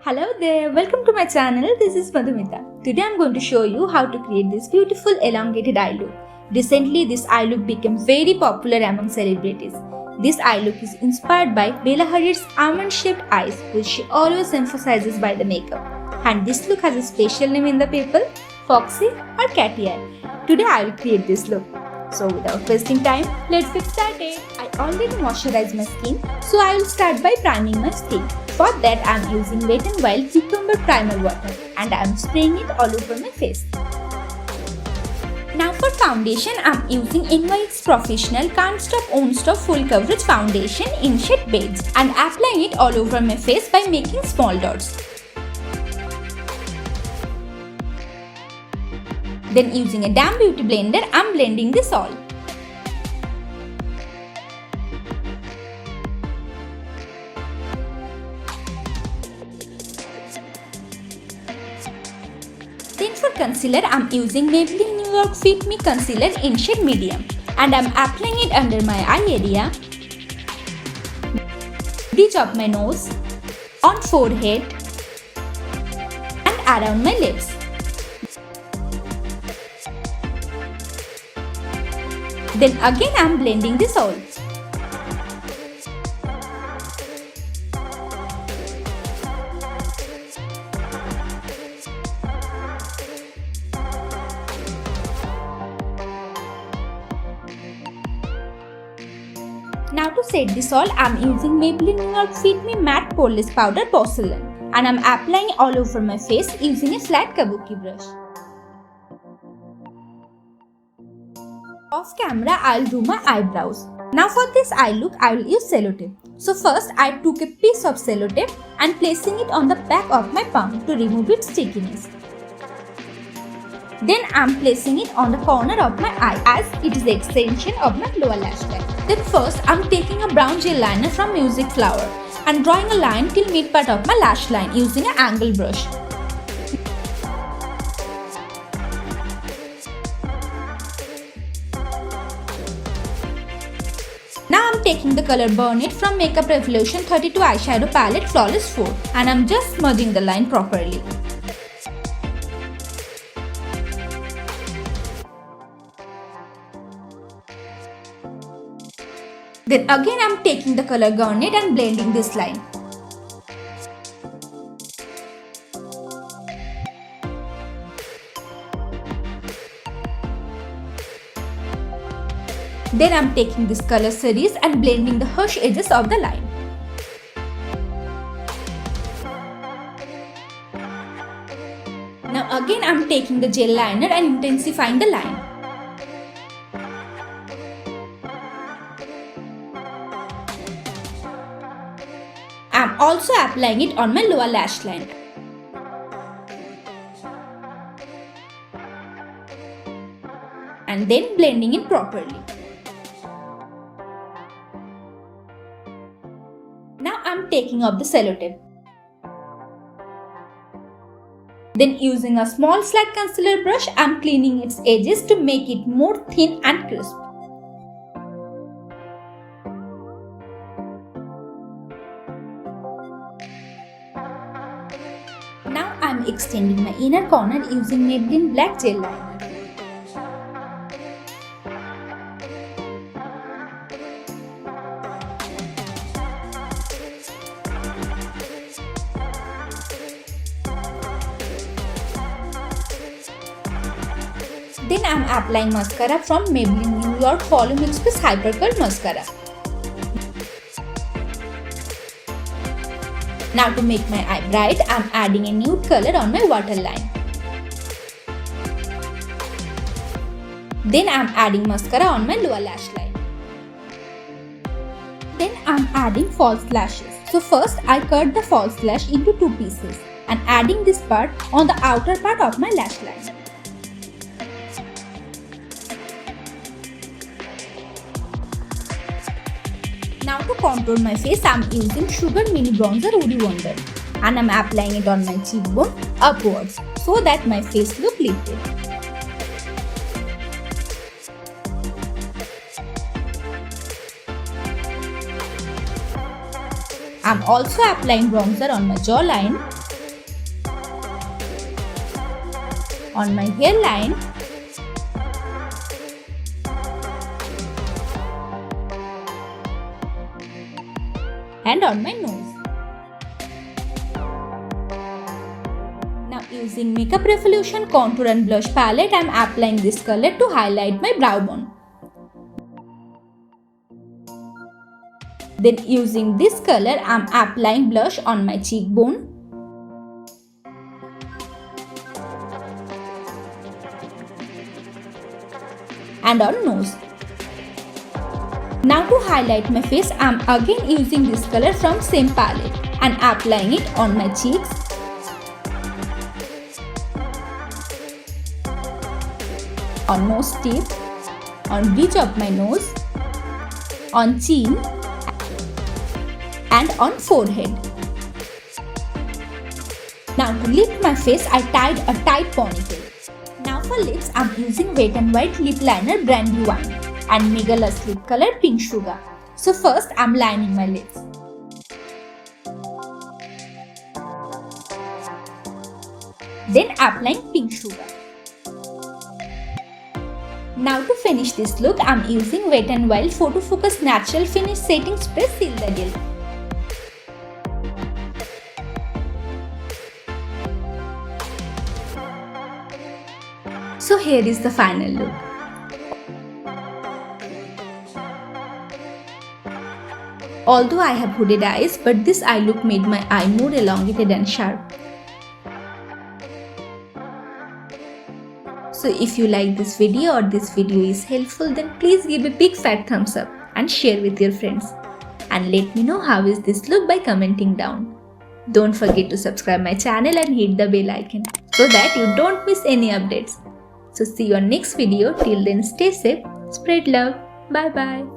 Hello there, welcome to my channel. This is Madhumita. Today I'm going to show you how to create this beautiful elongated eye look. Recently this eye look became very popular among celebrities. This eye look is inspired by Bella Hadid's almond shaped eyes, which she always emphasizes by the makeup. And this look has a special name in the people, Foxy or Catty Eye. Today I will create this look. So without wasting time, let's get started. I already moisturized my skin, so I will start by priming my skin. For that I am using Wet n Wild Cucumber Primer Water and I am spraying it all over my face. Now for foundation I am using NYX Professional Can't Stop Won't Stop Full Coverage Foundation in shade Beige and applying it all over my face by making small dots. Then using a damp beauty blender I am blending this all. Then for concealer, I am using Maybelline New York Fit Me Concealer in shade Medium and I am applying it under my eye area, bridge of my nose, on forehead and around my lips. Then again I am blending this all. Now to set this all, I am using Maybelline New York Fit Me Matte Poreless Powder Porcelain and I am applying it all over my face using a flat kabuki brush. Off camera, I will do my eyebrows. Now for this eye look, I will use sellotape. So first, I took a piece of sellotape and placing it on the back of my palm to remove its stickiness. Then I am placing it on the corner of my eye as it is the extension of my lower lash line. Then first, I am taking a brown gel liner from Music Flower and drawing a line till mid part of my lash line using an angle brush. Now I am taking the color Burn It from Makeup Revolution 32 eyeshadow palette Flawless 4 and I am just smudging the line properly. Then again I am taking the color Garnet and blending this line. Then I am taking this color series and blending the harsh edges of the line. Now again I am taking the gel liner and intensifying the line. I am also applying it on my lower lash line. And then blending it properly. Now I am taking off the sellotape. Then using a small flat concealer brush, I am cleaning its edges to make it more thin and crisp. Now I am extending my inner corner using Maybelline Black Gel Liner. Then I am applying mascara from Maybelline New York Volume Express Hyper Curl Mascara. Now to make my eye bright, I am adding a nude color on my waterline. Then I am adding mascara on my lower lash line. Then I am adding false lashes. So first I cut the false lash into two pieces and adding this part on the outer part of my lash line. Now to contour my face, I am using Sugar Mini Bronzer Woody Wonder and I am applying it on my cheekbone upwards so that my face looks lifted. I'm also applying bronzer on my jawline on my hairline, and on my nose. Now using Makeup Revolution Contour and Blush palette, I am applying this color to highlight my brow bone. Then using this color, I am applying blush on my cheekbone. And on nose. Now to highlight my face, I am again using this color from same palette and applying it on my cheeks, on nose tip, on bridge of my nose, on chin, and on forehead. Now to lift my face, I tied a tight ponytail. Now for lips, I am using Wet n Wild lip liner Brandy Wine and Mega Lush lip color Pink Sugar. So first I am lining my lips. Then applying Pink Sugar. Now to finish this look, I am using Wet n Wild Photo Focus Natural Finish Setting Spray Seal the Deal. So here is the final look. Although I have hooded eyes, but this eye look made my eye more elongated and sharp. So if you like this video or this video is helpful, then please give a big fat thumbs up and share with your friends. And let me know how is this look by commenting down. Don't forget to subscribe my channel and hit the bell icon so that you don't miss any updates. So see you on next video. Till then, stay safe, spread love. Bye bye.